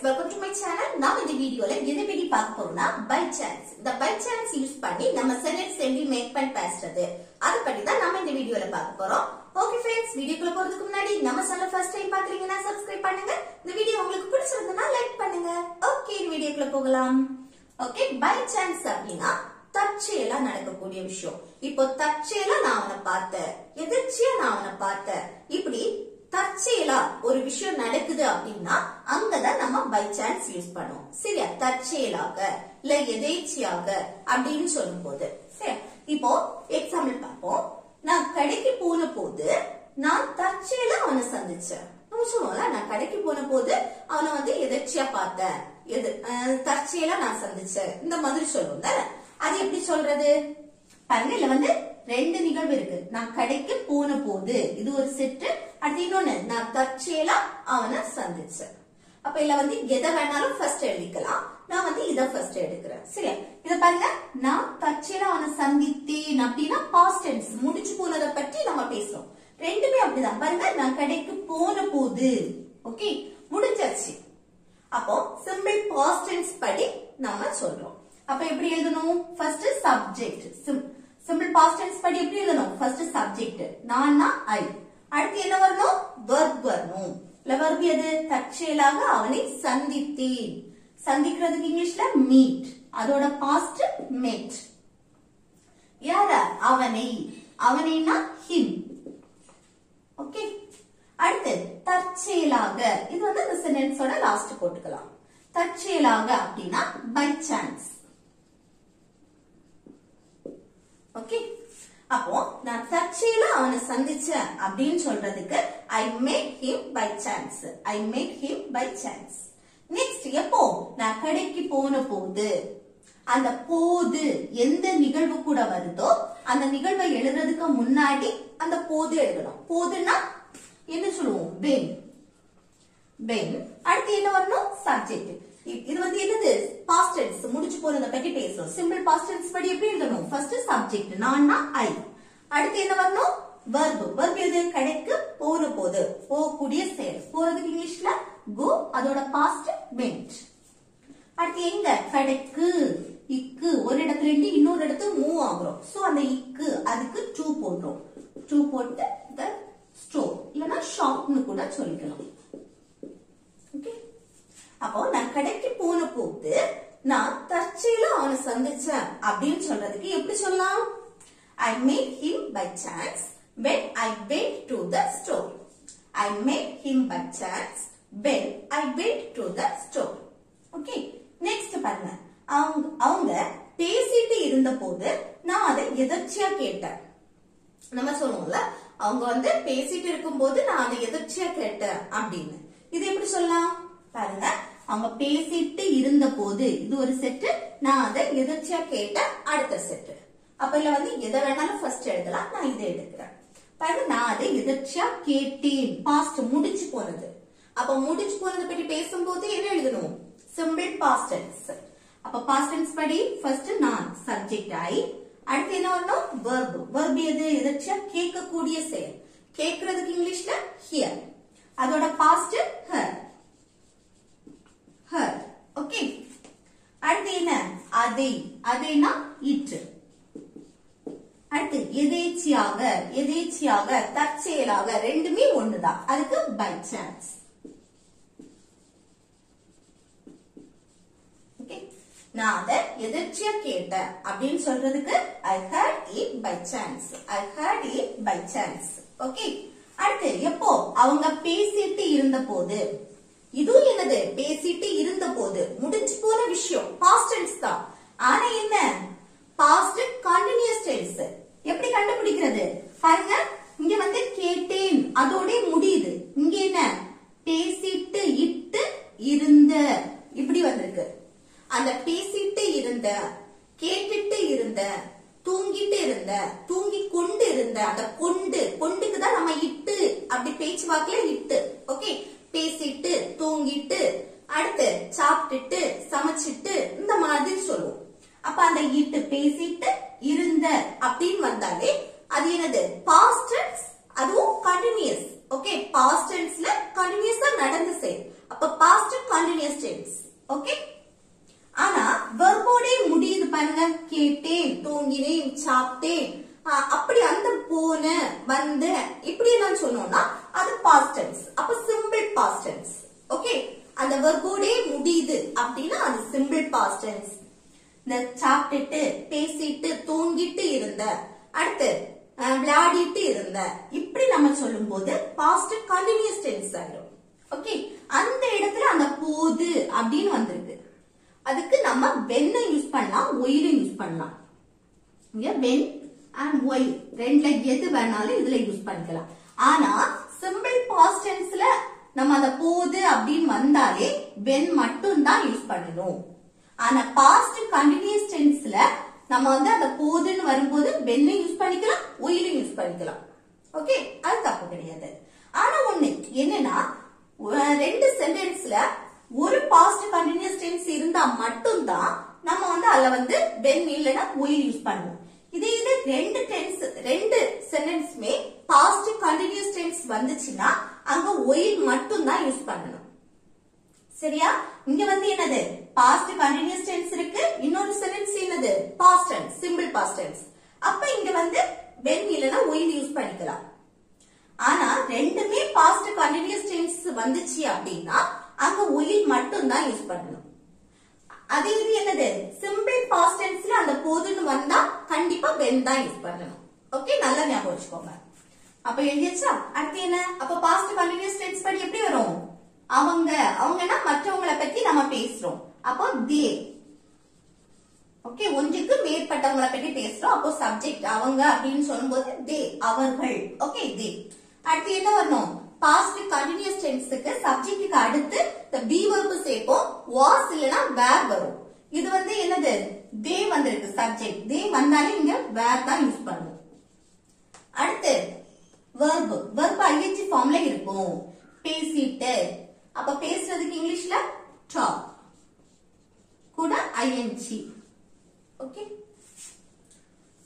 welcome to my channel. Now in the video la எதை பத்தி பார்க்க போறோம்னா by chance. The by chance use பண்ணி நம்ம sentence எப்படி மேக் பண்ணி பேசுறது அத பத்தி தான் நாம இந்த வீடியோல பார்க்க போறோம். Okay friends, வீடியோக்குள்ள போறதுக்கு முன்னாடி நம்ம சேனலை ஃபர்ஸ்ட் டைம் பாக்குறீங்கன்னா subscribe பண்ணுங்க. இந்த வீடியோ உங்களுக்கு பிடிச்சிருந்தா லைக் பண்ணுங்க. Okay, வீடியோக்குள்ள போகலாம். Okay, by chance அப்படினா தற்செயலா நடக்கக்கூடிய விஷயம். இப்போ தற்செயலா நான் அவனை பார்த்தேன், எதிர்ச்சியா நான் அவனை பார்த்தேன், இப்படி தற்செயலா ஒரு விஷயம் நடக்குது அப்படின்னா அங்கதான் நம்ம பை சான்ஸ் யூஸ் பண்ணுவோம். சரியா? தற்செயலாக இல்ல எதேச்சியாக அப்படின்னு சொல்லும் போது. சரி, இப்போ எக்ஸாம்பிள் பார்ப்போம். நான் கடைக்கு போன போது நான் தற்செயலா அவனை சந்திச்சேன். நம்ம சொல்லுவோம்ல, நான் கடைக்கு போன போது அவனை வந்து எதேச்சியா பார்த்தேன், தற்செயலா நான் சந்திச்சேன், இந்த மாதிரி சொல்லுவோம்ல. அது எப்படி சொல்றது பாருங்க. இதுல வந்து ரெண்டு நிகழ்வு இருக்கு. நான் கடைக்கு போன போது இது ஒரு செட்டு, அடுத்து இன்னொன்னு நான் தற்செயலா அவனை சந்திச்சேன். அப்ப இதுல வந்து எதை வேணாலும் ஃபர்ஸ்ட் எழுதிக்கலாம். நான் வந்து இத ஃபர்ஸ்ட் எடுக்கிறேன். சரியா? இத பாருங்க, நான் தற்செயலா அவனை சந்தித்தேன் அப்படின்னா பாஸ்ட் டென்ஸ், முடிச்சு போனதை பற்றி நம்ம பேசுறோம். ரெண்டுமே அப்படிதான். பாருங்க, நான் கடைக்கு போன போது ஓகே முடிஞ்சாச்சு. அப்போ சிம்பிள் பாஸ்ட் டென்ஸ் படி நம்ம சொல்றோம். அப்ப எப்படி எழுதணும்? First subject. Simple past tense படி எப்படி எழுதணும்? ஃபர்ஸ்ட் சப்ஜெக்ட் நான்னா ஐ, அடுத்து என்ன வரணும்? வெர்ப் வரணும். இல்ல வெர்ப் எது? தற்செயலாக அவனை சந்தித்தேன். சந்திக்கிறதுக்கு இங்கிலீஷ்ல மீட், அதோட பாஸ்ட் met. யார? அவனை. அவனைனா ஹிம். ஓகே, அடுத்து தற்செயலாக. இது வந்து இந்த சென்டென்ஸோட லாஸ்ட் போட்டுக்கலாம். தற்செயலாக அப்படின்னா பை சான்ஸ். ஓகே, அப்போ நான் தற்செயலா அவனை சந்திச்சேன் அப்படின்னு சொல்றதுக்கு I met him by chance. I met him by chance. Next, எப்போ? நான் கடைக்கு போன போது. அந்த போது எந்த நிகழ்வு கூட வருதோ அந்த நிகழ்வை எழுதுறதுக்கு முன்னாடி அந்த போது எழுதணும். போதுன்னா என்ன சொல்லுவோம்? when. when. அடுத்து என்ன வரணும்? சப்ஜெக்ட். இது வந்து என்னது? பாஸ்ட் டென்ஸ், முடிச்சு போறத பத்தி பேசுறோம். சிம்பிள் பாஸ்ட் டென்ஸ் படி எப்படி எழுதணும்? ஃபர்ஸ்ட் சப்ஜெக்ட் நான்னா ஐ, அடுத்து என்ன வரணும்? வெர்ப். வெர்ப் எது? கடைக்கு போன போது, போகக்கூடிய செயல். போறதுக்கு இங்கிலீஷ்ல go, அதோட பாஸ்ட் went. அடுத்து எங்க? கடைக்கு. இக்கு ஒரு இடத்துல இருந்து இன்னொரு இடத்துக்கு மூவ் ஆகுறோம். சோ அந்த இக்கு அதுக்கு டு போடுறோம். டு போட்டு the store இல்லனா ஷாப்னு கூட சொல்லிக்கலாம். ஓகே, அப்போ நான் கடைக்கு போன போது நான் தற்செயலா அவனை சந்திச்சேன் அப்படின்னு சொல்றதுக்கு எப்படி சொல்லலாம்? I met him by chance when I went to the store. I met him by chance when I went to the store. Okay, next பாருங்க. அவங்க பேசிட்டு இருந்த போது நான் அதை எதர்ச்சியா கேட்டேன். நம்ம சொல்லுவோம்ல, அவங்க வந்து பேசிட்டு இருக்கும் போது நான் அதை எதர்ச்சியா கேட்டேன் அப்படின்னு. இது எப்படி சொல்லலாம்? பாருங்க, அவங்க பேசிட்டு இருந்த போது இது ஒரு செட்டு, நான் அதை எதர்ச்சியா கேட்ட அடுத்த செட்டு. அப்ப இதுல வந்து எதை வேணாலும் ஃபர்ஸ்ட் எழுதலாம். நான் இதை எடுக்கிறேன். பாருங்க, நான் அதை எதர்ச்சியா கேட்டேன், பாஸ்ட் முடிச்சு போனது. அப்ப முடிச்சு போனதை பற்றி பேசும்போது என்ன எழுதணும்? Simple past tense. அப்ப பாஸ்ட் டென்ஸ் படி ஃபர்ஸ்ட் நான், சப்ஜெக்ட் ஐ, அடுத்து என்ன வரணும்? வெர்ப். வெர்ப் எது? எதர்ச்சியா கேட்கக்கூடிய செயல். கேட்கறதுக்கு இங்கிலீஷ்ல ஹியர், அதோட பாஸ்ட் ஹர். her. Okay, அடுத்து என்ன? அதை. அதைனா it. அடுத்து எதேச்சியாக. எதேச்சியாக, தற்செயலாக, ரெண்டுமே ஒண்ணுதான். அதுக்கு by chance. Okay, நான் அதை எதேச்சியா கேட்டேன் அப்படின்னு சொல்றதுக்கு I heard it by chance. I heard it by chance. Okay, அடுத்து எப்போ? அவங்க பேசிட்டு இருந்த போது. இதுவும் என்னது? பேசிட்டு இருந்த போது, முடிச்சு போன விஷயம், பாஸ்ட் டென்ஸ் தான். ஆனா என்ன? Past continuous tense. எப்படி கண்டுபிடிக்கிறது? பாருங்க, இங்க வந்து கேட்டேன் அதோட முடியுது. இங்க என்ன? பேசிட்டு இட்டு இருந்த, இப்படி வந்திருக்கு. அந்த பேசிட்டு இருந்த, கேட்டுட்டு இருந்த, தூங்கிட்டு இருந்த, தூங்கி கொண்டு இருந்த, அந்த கொண்டுக்கு தான் நம்ம இட்டு, அப்படி பேச்சு வாக்குல இட்டு. ஓகே, பேசிட்டு, தூங்கிட்டு, அடுத்து சாப்பிட்டுட்டு, சமைச்சிட்டு, இந்த மாதிரி சொல்லுவோம். அப்ப அந்த இட்டு பேசிட்டு இருந்த அப்படின்னு வந்தாலே அது என்னது? பாஸ்ட் டென்ஸ், அதுவும் கண்டினியூஸ். ஓகே, பாஸ்ட் டென்ஸ்ல கண்டினியூஸா நடந்த செயல். அப்ப past continuous tense. Tense. Okay, ஆனா வெர்போட முடியுது பாருங்க. கேட்டேன், தூங்கினேன், சாப்பிட்டேன், அப்படி அந்த போன வந்து இப்படி எல்லாம் சொன்னோம்னா அது பாஸ்ட் டென்ஸ். அப்ப சிம்பிள் பாஸ்ட் டென்ஸ். ஓகே, அந்த வெர்போட முடியுது அப்படின்னா அது சிம்பிள் பாஸ்ட் டென்ஸ். இந்த சாப்பிட்டுட்டு, பேசிட்டு, தூங்கிட்டு இருந்த, அடுத்து விளையாடிட்டு இருந்த, இப்படி நம்ம சொல்லும் போது பாஸ்ட் கண்டினியூஸ் டென்ஸ் ஆயிடும். ஓகே, அந்த இடத்துல அந்த போது அப்படின்னு வந்திருக்கு. அதுக்கு நம்ம when யூஸ் பண்ணலாம், ஒயில யூஸ் பண்ணலாம். இங்க when and ஒய் ரெண்டுல எது வேணாலும் இதுல யூஸ் பண்ணிக்கலாம். ஆனா சிம்பிள் பாஸ்ட் டென்ஸ்ல நம்ம அந்த போது அப்படின்னு வந்தாலே when மட்டும் தான் யூஸ் பண்ணணும். ஆனா பாஸ்ட் கண்டினியூஸ் டென்ஸ்ல நம்ம வந்து அந்த போதுன்னு வரும்போது when யூஸ் பண்ணிக்கலாம், ஒயில யூஸ் பண்ணிக்கலாம். ஓகே, அது தப்பு கிடையாது. ஆனா ஒண்ணு என்னன்னா, ரெண்டு சென்டென்ஸ்ல ஒரு பாஸ்ட் கண்டினியூஸ் டென்ஸ் இருந்தா மட்டும் தான் நம்ம வந்து அதுல வந்து when இல்லனா ஒயில் யூஸ் பண்ணுவோம். இதே இது ரெண்டு சென்டென்ஸ்மே பாஸ்ட் கண்டினியூஸ் டென்ஸ் வந்துச்சுன்னா அங்க ஒயில் மட்டும் தான் யூஸ் பண்ணணும். சரியா? இங்க வந்து என்னது, பாஸ்ட் கண்டினியூஸ் டென்ஸ் இருக்கு, இன்னொரு சென்டென்ஸ் என்னது, past tense, simple past tense. அப்ப இங்க வந்து when இல்லனா ஒயில் யூஸ் பண்ணிக்கலாம். ஆனா ரெண்டுமே பாஸ்ட் கண்டினியூஸ் டென்ஸ் வந்துச்சு அப்படின்னா அங்க ஒயில் மட்டும் தான் யூஸ் பண்ணணும். அதே இது என்னது, சிம்பிள் பாஸ்ட் டென்ஸ்ல அந்த போதுன்னு வந்தா கண்டிப்பா when தான் யூஸ் பண்ணணும். ஓகே, நல்லா ஞாபகம் வச்சுக்கோங்க. அப்ப எழுதியாச்சா? அடுத்து என்ன, அப்ப பாஸ்ட் கண்டினியூஸ் டென்ஸ் படி எப்படி வரும், அவங்கன்னா மற்றவங்களை பத்தி நம்ம பேசுறோம். அப்போ they. ஓகே, ஒன்றுக்கு மேற்பட்டவங்களை பத்தி பேசுறோம். அப்போ சப்ஜெக்ட் அவங்க அப்படின்னு சொல்லும்போது they, அவர்கள். Okay, they. அடுத்து என்ன வரணும், பாஸ்ட் கண்டினியூஸ் டென்ஸ்க்கு சப்ஜெக்ட்டுக்கு அடுத்து the be verb சேர்ப்போம். was இல்லனா were வரும். இது வந்து என்னது, they வந்திருக்கு, சப்ஜெக்ட். they வந்தாலே இங்க were தான் யூஸ் பண்ணுவோம். அடுத்து verb ing ஃபார்ம்ல இருக்கும். பேசிட்டு, அப்ப பேசுறதுக்கு இங்கிலீஷ்ல talk கூட ing. ஓகே,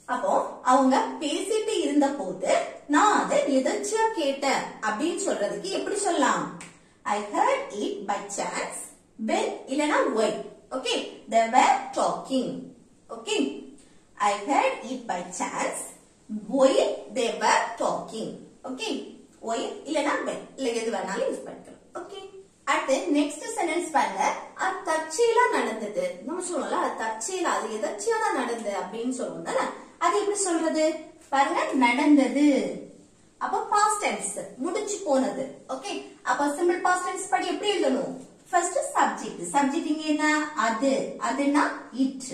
அப்போ அவங்க பேசிட்டு இருந்த போது நான் அதை எதர்ச்சியா கேட்டேன் அப்படின்னு சொல்றதுக்கு எப்படி சொல்லலாம், I heard it by chance when இல்லனா why. Okay, they were talking. Okay, I heard it by chance while they were talking. Okay, why இல்லனா when இல்ல எது வேணாலும் யூஸ் பண்ணிக்கலாம். ஓகே, அடுத்து நெக்ஸ்ட் சென்டென்ஸ் பாருங்க. அது தற்செயலா நடந்தது. நம்ம சொல்லலாம் அது தற்செயலா, அது எதர்ச்சியா தான் நடந்தது அப்படின்னு சொல்லுவோம் தானே. அது எப்படி சொல்றது பாருங்க, நடந்தது. அப்ப பாஸ்ட் டென்ஸ், முடிஞ்சு போனது. ஓகே, அப்ப சிம்பிள் பாஸ்ட் டென்ஸ் படி எப்படி எழுதணும், ஃபர்ஸ்ட் சப்ஜெக்ட். சப்ஜெக்ட் இங்க என்ன, அதுனா இட்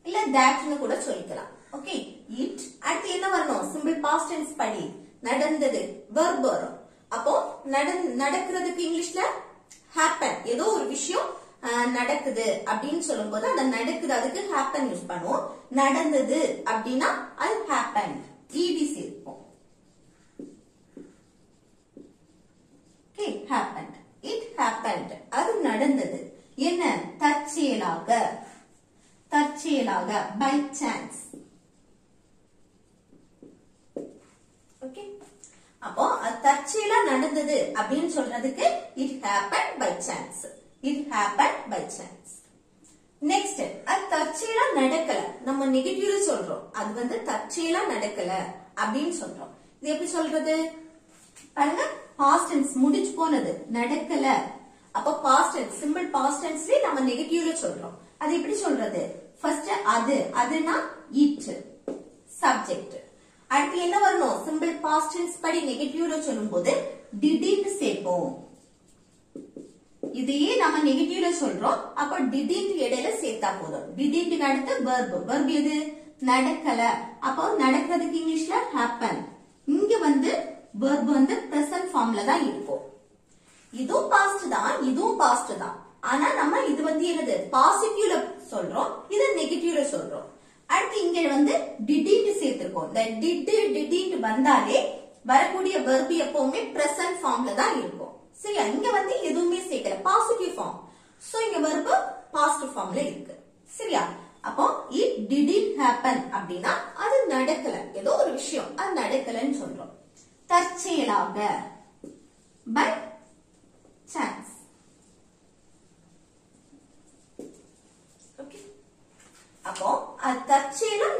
இல்ல தட்னு கூட சொல்லிக்கலாம். Okay, it. அடுத்து என்ன வரணும், சிம்பிள் பாஸ்ட் டென்ஸ் படி நடந்தது, verb வரும். அப்போ நடக்கிறதுக்கு இங்கிலீஷ்ல happen. ஏதோ ஒரு விஷயம் நடக்குது அப்படின்னு சொல்லும் போது அந்த நடக்குது அதுக்கு happen யூஸ் பண்ணுவோம். நடந்தது அப்படின்னா அது happened, ed சேர்ப்போம். ஓகே, happened, it happened, அது நடந்தது. என்ன, தற்செயலாக, by chance. ஓகே, அப்போ அது தற்செயலா நடந்தது அப்படின்னு சொல்றதுக்கு it happened by chance. It happened by chance. Next, அது தற்செயலா நடக்கல, நம்ம நெகட்டிவ்ல சொல்றோம். அது வந்து தற்செயலா நடக்கல அப்படின்னு சொல்றோம். இது எப்படி சொல்றது பாருங்க, பாஸ்ட் டென்ஸ், முடிஞ்சு போனது, நடக்கல. அப்ப பாஸ்ட் டென்ஸ், சிம்பிள் பாஸ்ட் டென்ஸ்ல நம்ம நெகட்டிவ்ல சொல்றோம். அது எப்படி சொல்றது, ஃபர்ஸ்ட் அதுனா இட், சப்ஜெக்ட். அடுத்து என்ன வரணும், சிம்பிள் பாஸ்ட் டென்ஸ் படி நெகட்டிவ்ல சொல்லும்போது didn't சேர்ப்போம். இதையே நம்ம நெகட்டிவ்ல சொல்றோம். அப்ப didn't இடையில சேர்த்தா போதும். didn't அடுத்து verb எது, நடக்கல. அப்போ நடக்கிறதுக்கு இங்கிலீஷ்ல happen. இங்க வந்து verb வந்து present ஃபார்ம்ல தான் இருக்கும். இதுவும் பாஸ்ட் தான், இதுவும் பாஸ்ட் தான். ஆனா நம்ம இது வந்து என்னது, பாசிட்டிவ்ல சொல்றோம், இது நெகட்டிவ்ல சொல்றோம். அடுத்து இங்க வந்து didn't சேர்த்திருக்கோம். இந்த didn't வந்தாலே வரக்கூடிய verb எப்பவுமே present ஃபார்ம்ல தான் இருக்கும். சரியா, இங்க வந்து எதுவுமே சேர்க்கல, பாசிட்டிவ் ஃபார்ம். சோ இங்க verb பாஸ்ட் ஃபார்ம்ல இருக்கு. சரியா, அப்போ it didn't happen அப்படின்னா அது நடக்கல, ஏதோ ஒரு விஷயம் அது நடக்கலன்னு சொல்றோம். தற்செயலாக, by chance.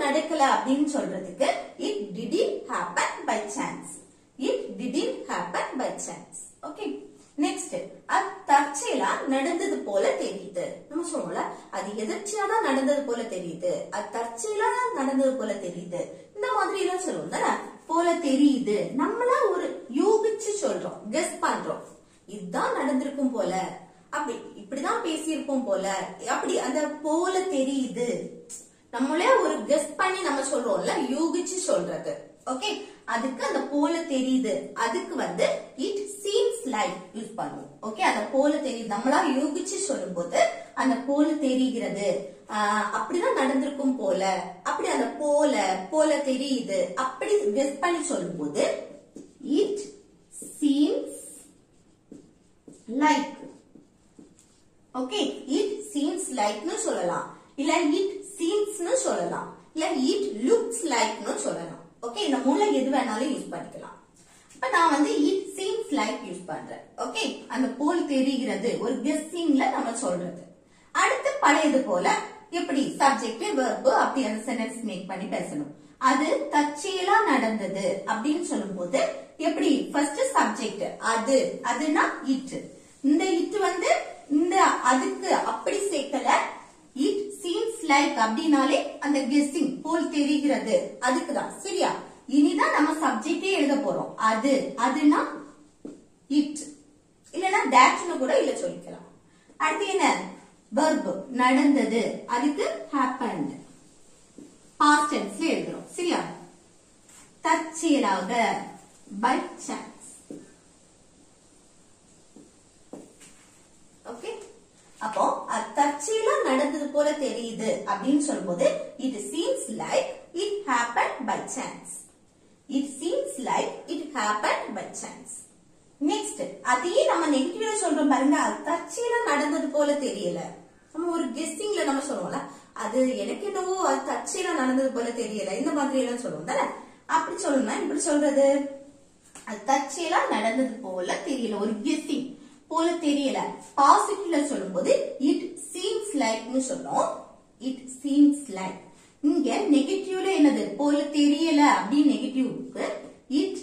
நடக்கல அப்படின்னு சொல்றதுக்கு it didn't happen by chance. It didn't happen by chance. Okay. Next, அது தற்செயலா நடந்தது போல தெரியுது. நம்ம சொல்றோம்ல, அது எதிர்ச்சியா தான் நடந்தது போல தெரியுது, அது தற்செயலா நடந்தது போல தெரியுது, இந்த மாதிரி எல்லாம் சொல்லுவோம் தானே. போல தெரியுது, நம்மளா ஒரு யூகிச்சு சொல்றோம், கெஸ் பண்றோம், இதுதான் நடந்திருக்கும் போல, அப்படி இப்படிதான் பேசியிருப்போம் போல, அப்படி அந்த போல தெரியுது, நம்மளே ஒரு கெஸ் பண்ணி நம்ம சொல்றோம்ல, யூகிச்சு சொல்றது. ஓகே, அதுக்கு அந்த போல தெரியுது, அதுக்கு வந்து இட் சீம்ஸ் லைக் யூஸ் பண்ணுவோம். ஓகே, அந்த போல தெரியுது நம்மளா யூகிச்சு சொல்லும் போது அந்த போல தெரிகிறது, அப்படிதான் நடந்திருக்கும் போல, அப்படி அந்த போல போல தெரியுது அப்படி கெஸ் பண்ணி சொல்லும் போது it seems like. Okay, it seems லைக்னு சொல்லலாம், இல்ல இட் சீம்ஸ்னு சொல்லலாம், இல்ல இட் லுக்ஸ் லைக்னு சொல்லலாம். ஓகே, இந்த மூல எது வேணாலும் யூஸ் பண்ணிக்கலாம். இப்ப நான் வந்து it seems like யூஸ் பண்றேன். ஓகே, அந்த போல் தெரிகிறது ஒரு கெஸ்ஸிங்ல நம்ம சொல்றது. அடுத்து பழையது போல எப்படி சப்ஜெக்ட் வெர்ப் அப்படி அந்த சென்டென்ஸ் மேக் பண்ணி பேசணும். அது தற்செயலா நடந்தது அப்படின்னு சொல்லும்போது எப்படி ஃபர்ஸ்ட் சப்ஜெக்ட் அது, அதுனா it, இந்த it வந்து இந்த அதுக்கு அப்படி சேர்க்கல, it seems like அப்படினாலே அந்த கெஸ்ஸிங் போல் தெரிகிறது அதுக்குதான். சரியா, இனிதான் நம்ம சப்ஜெக்டே எழுத போறோம். அது, அதுனா இட், இல்லனா தட்னு கூட இல்ல சொல்லிக்கலாம். அடுத்து என்ன, வெர்ப் நடந்தது, அதுக்கு happened, past tenseல எழுதுறோம். சரியா, தற்செயலாக by chance. ஓகே, அப்போ தற்செயலா நடந்தது போல தெரியுது அப்படின்னு சொல்லும்போது it seems like it happened by chance. It seems like it happened by chance. Next, அதையே நம்ம நெகட்டிவ்ல சொல்றோம் பாருங்க, தற்செயலா நடந்தது போல தெரியல, நம்ம ஒரு கெஸ்ஸிங்ல நம்ம சொல்றோம்ல, அது எனக்கு என்னவோ அது தற்செயலா நடந்தது போல தெரியல, இந்த மாதிரி எல்லாம் சொல்றோம் தானே. அப்படி சொல்லணும்னா இப்படி சொல்றது, அது தற்செயலா நடந்தது போல தெரியல, ஒரு கெஸ்ஸிங் போல தெரியல. பாசிட்டிவ்ல சொல்லும்போது it seems like னு சொல்றோம், it seems like. இங்க நெகட்டிவ்ல என்னது, போல தெரியல அப்படி நெகட்டிவ்க்கு it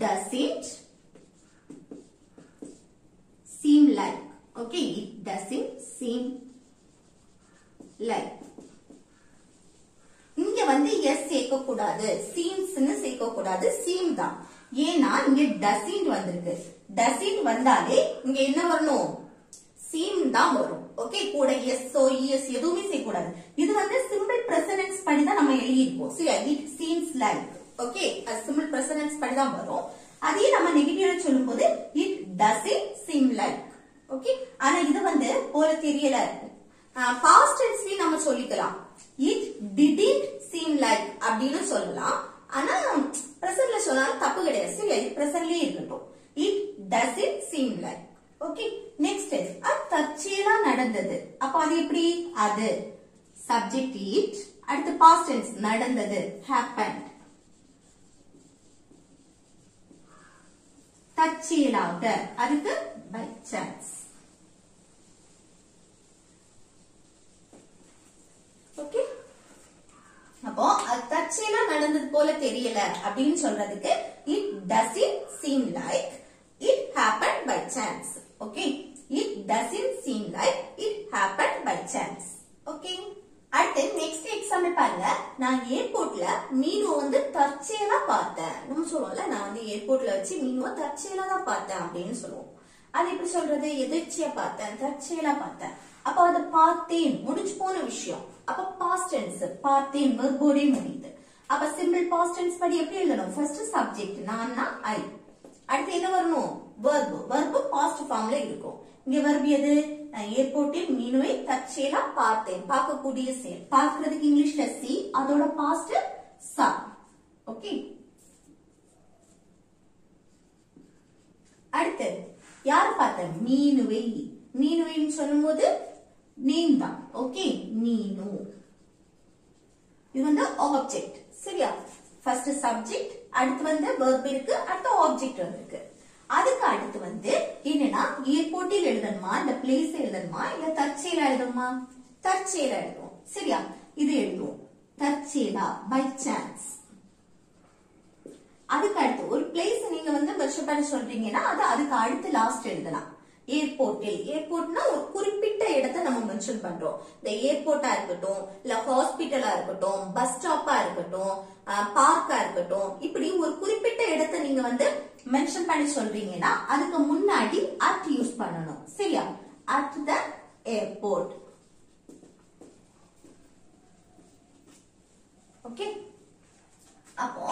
doesn't seem like. Okay, it doesn't seem like. இங்க வந்து s சேர்க்க கூடாது, seems னு சேர்க்க கூடாது, seem தான். ஏன்னா இங்க doesn't வந்திருக்கு, doesn't வந்தாலே இங்க என்ன வரணும், seem தான் வரும். ஓகே, கூட s o es எதுவுமே சேர்க்க கூடாது. இது வந்து சிம்பிள் பிரசன்ஸ் படி தான் நம்ம எழுதி இருக்கோம். சரியா, it seems like. ஓகே, அது சிம்பிள் பிரசன்ஸ் படி தான் வரும். அதே நம்ம நெகட்டிவ்ல சொல்லும்போது it doesn't seem like. Okay, ஆனா இது வந்து போல தெரியல, பாஸ்ட் டென்ஸ்ல நம்ம சொல்லிக்கலாம், it didn't seem like அப்படின்னு சொல்லலாம். ஆனா பிரசன்ட்ல சொன்னாலும் தப்பு கிடையாது. சரியா, இது பிரசன்ட்லயே இருக்கட்டும், it doesn't seem like. Okay, next அது தற்செயலா நடந்தது, அப்ப அது எப்படி, அது சப்ஜெக்ட் it, அடுத்து பாஸ்ட் டென்ஸ் நடந்தது happened, தற்செயலாக அதுக்கு by chance. ஓகே, அப்போ அது தற்செயலா நடந்தது போல தெரியல அப்படின்னு சொல்றதுக்கு it doesn't seem like it happened by chance. Okay, it doesn't seem like it happened by chance. Okay, அடுத்து நெக்ஸ்ட் எக்ஸாம்பிள் பாருங்க. நான் ஏர்போர்ட்ல மீனுவை வந்து தற்செயலா பார்த்தேன். நம்ம சொல்லுவோம்ல, நான் வந்து ஏர்போர்ட்ல வச்சு மீனுவை தற்செயலா தான் பார்த்தேன் அப்படின்னு சொல்லுவோம். அது எப்படி சொல்றது, எதிர்ச்சியா பார்த்தேன், தற்செயலா பார்த்தேன். அப்ப அதை பார்த்தேன் முடிஞ்சு போன விஷயம், அப்ப பாஸ்ட் டென்ஸ் பார்த்தேன் வெர்போட முடியுது. அப்ப சிம்பிள் பாஸ்ட் டென்ஸ் படி எப்படி எழுதணும், ஃபர்ஸ்ட் சப்ஜெக்ட் நான்னா ஐ, அடுத்து என்ன வரணும், வெர்ப், வெர்ப் பாஸ்ட் ஃபார்ம்ல இருக்கும். இங்க வெர்ப் எது, ஏர்போர்ட்டில் மீனுவை தற்செயலா பார்த்தேன், பார்க்கக்கூடிய செயல், பார்க்கிறதுக்கு இங்கிலீஷ்ல சி, அதோட பாஸ்ட் சா. ஓகே, அடுத்து யார் பார்த்தேன், மீனுவை, மீனுவைன்னு சொல்லும் போது நேம் தான். ஓகே, மீனு, இது வந்து ஆப்ஜெக்ட். சரியா, ஃபர்ஸ்ட் சப்ஜெக்ட், அடுத்து வந்து வெர்ப் இருக்கு, அடுத்து ஆப்ஜெக்ட் வந்திருக்கு. அதுக்கு அடுத்து வந்து என்னன்னா ஏர்போர்ட்டில் எழுதணுமா, இந்த பிளேஸ் எழுதணுமா, இல்ல தற்செயலா எழுதணுமா, தற்செயலா எழுதுவோம். சரியா, இது எழுதுவோம். தற்செயலா, by chance. அதுக்கு அடுத்து ஒரு பிளேஸ் நீங்க வந்து மென்ஷன் பண்ண சொல்றீங்கன்னா அதுக்கு அடுத்து லாஸ்ட் எழுதலாம். ஏர்போர்ட்டில், ஏர்போர்ட்னா ஒரு குறிப்பிட்ட இடத்தை நம்ம மென்ஷன் பண்றோம். இந்த ஏர்போர்ட்டா இருக்கட்டும், இல்ல ஹாஸ்பிட்டலா இருக்கட்டும், பஸ் ஸ்டாப்பா இருக்கட்டும், பார்க்கா இருக்கட்டும், இப்படி ஒரு குறிப்பிட்ட இடத்தை நீங்க வந்து மென்ஷன் பண்ணி சொல்றீங்கன்னா அதுக்கு முன்னாடி at யூஸ் பண்ணணும். சரியா? at the airport. ஓகே. அப்போ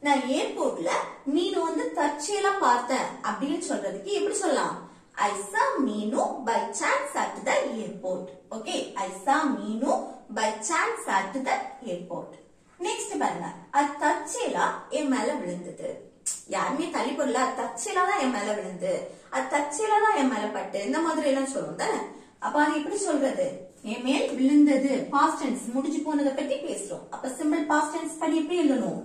நான் ஏர்போர்ட்ல மீனு வந்து தற்செயலா பார்த்தேன் அப்படின்னு சொல்றதுக்கு எப்படி சொல்லலாம்? I saw Meenu by chance at the airport. Okay, I saw Meenu by chance at the airport. Next பாருங்க, அது தற்செயலா என் மேல விழுந்தது. யாருமே தள்ளி போடல, தற்செயலா தான் என் மேல விழுந்து, அது தற்செயலா தான் என் மேல பட்டு, இந்த மாதிரி எல்லாம் சொல்லுவோம் தானே. அப்ப அது எப்படி சொல்றது? என் மேல் விழுந்தது, பாஸ்ட் டென்ஸ் முடிஞ்சு போனதை பத்தி பேசுறோம். அப்ப சிம்பிள் பாஸ்ட் டென்ஸ் படி எப்படி எழுதணும்?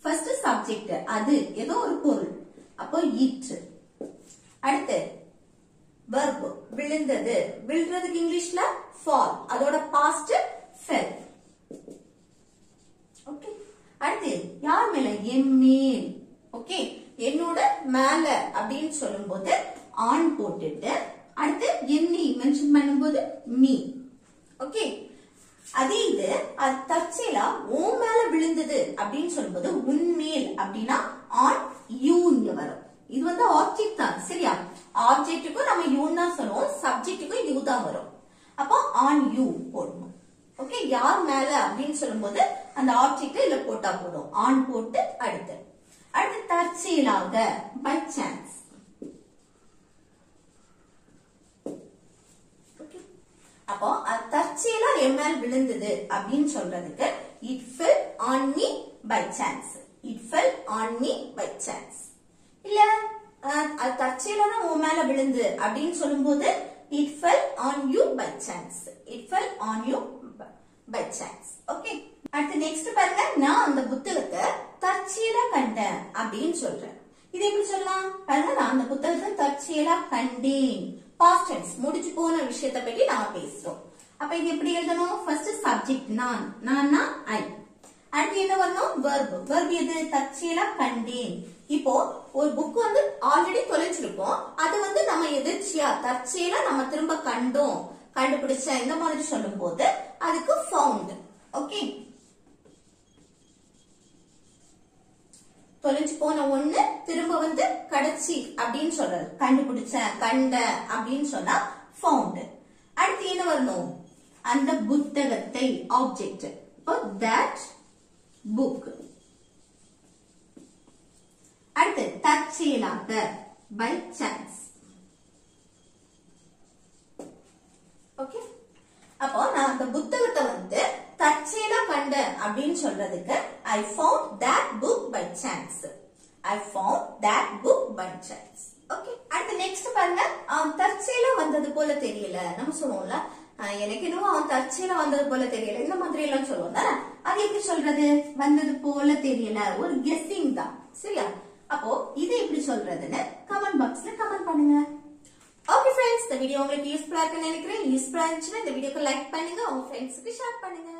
ஃபர்ஸ்ட் சப்ஜெக்ட், அது ஏதோ ஒரு பொருள், அப்போ இட். அடுத்து verb, விழுந்தது, விழுறதுக்கு இங்கிலீஷ்ல fall, அதோட past fell. ஓகே. அடுத்து யார் மேல? என் மேல். ஓகே, என்னோட மேல அப்படின்னு சொல்லும்போது on போட்டுட்டு அடுத்து என்னை மென்ஷன் பண்ணும்போது me. ஓகே. அதே இது அது தற்செயலா உன் மேல விழுந்தது அப்படின்னு சொல்லும்போது உன்மேல் அப்படின்னா on you இங்க வரும். இது வந்து ஆப்ஜெக்ட் தான். சரியா? ஆப்ஜெக்ட்டுக்கும் நம்ம யூ தான் சொல்லுவோம், சப்ஜெக்ட்டுக்கும் யூ தான் வரும். அப்போ ஆன் யூ போடணும். ஓகே. யார் மேல அப்படின்னு சொல்லும்போது அந்த ஆப்ஜெக்ட் இல்ல போட்டா போதும். ஆன் போட்டு அடுத்து தற்செயலாக, பை சான்ஸ். அப்போ தற்செயலா என் மேல் விழுந்தது அப்படின்னு சொல்றதுக்கு it fell on me by chance. It fell on me by chance. இல்ல தற்செயலா தான் உன் மேல விழுந்து அப்படின்னு சொல்லும்போது it fell on you by chance. It fell on you by chance. Okay. அடுத்து நெக்ஸ்ட் பாருங்க, நான் அந்த புத்தகத்தை தற்செயலா கண்டேன் அப்படின்னு சொல்றேன். இது எப்படி சொல்லலாம்? பாருங்க, நான் அந்த புத்தகத்தை தற்செயலா கண்டேன், பாஸ்ட் டென்ஸ் முடிஞ்சு போன விஷயத்தை பத்தி நாம பேசுறோம். அப்ப இது எப்படி எழுதணும்? ஃபர்ஸ்ட் சப்ஜெக்ட் நான், நான்னா ஐ. அடுத்து என்ன வரணும்? verb. verb எது? தற்செயலா கண்டேன். இப்போ ஒரு புக் வந்து ஆல்ரெடி தொலைச்சிருக்கோம், அது வந்து நம்ம எதிர்ச்சியா தற்செயலா நம்ம திரும்ப கண்டோம், கண்டுபிடிச்ச, இந்த மாதிரி சொல்லும் போது அதுக்கு ஃபவுண்ட். ஓகே. தொலைஞ்சு போன ஒண்ணு திரும்ப வந்து கிடைச்சி அப்படின்னு சொல்றது, கண்டுபிடிச்ச, கண்ட அப்படின்னு சொன்னா ஃபவுண்ட். அடுத்து என்ன வரணும்? அந்த புத்தகத்தை, ஆப்ஜெக்ட். That book. அடுத்து தற்செயலாக, பை சான்ஸ். ஓகே. அப்போ நான் அந்த புத்தகத்தை வந்து தற்செயலா கண்டேன் அப்படின்னு சொல்றதுக்கு I found that book by chance. I found that book by chance. Okay. அடுத்து நெக்ஸ்ட் பாருங்க, அவன் தற்செயலா வந்தது போல தெரியல. நம்ம சொல்லுவோம்ல, எனக்கு இன்னும் அவன் தற்செயலா வந்தது போல தெரியல, இந்த மாதிரி எல்லாம் சொல்லுவோம் தானே. அது எப்படி சொல்றது? வந்தது போல தெரியல, ஒரு கெஸ்ஸிங் தான். சரியா? அப்போ இது எப்படி சொல்றதுன்னு கமெண்ட் பாக்ஸ்ல கமெண்ட் பண்ணுங்க. ஓகே ஃப்ரெண்ட்ஸ், இந்த வீடியோ உங்களுக்கு யூஸ்ஃபுல்லா இருக்குன்னு நினைக்கிறேன். யூஸ்ஃபுல்லா இருந்துச்சுன்னா இந்த வீடியோக்கு லைக் பண்ணுங்க, உங்க ஃப்ரெண்ட்ஸ்க்கு ஷேர் பண்ணுங்க.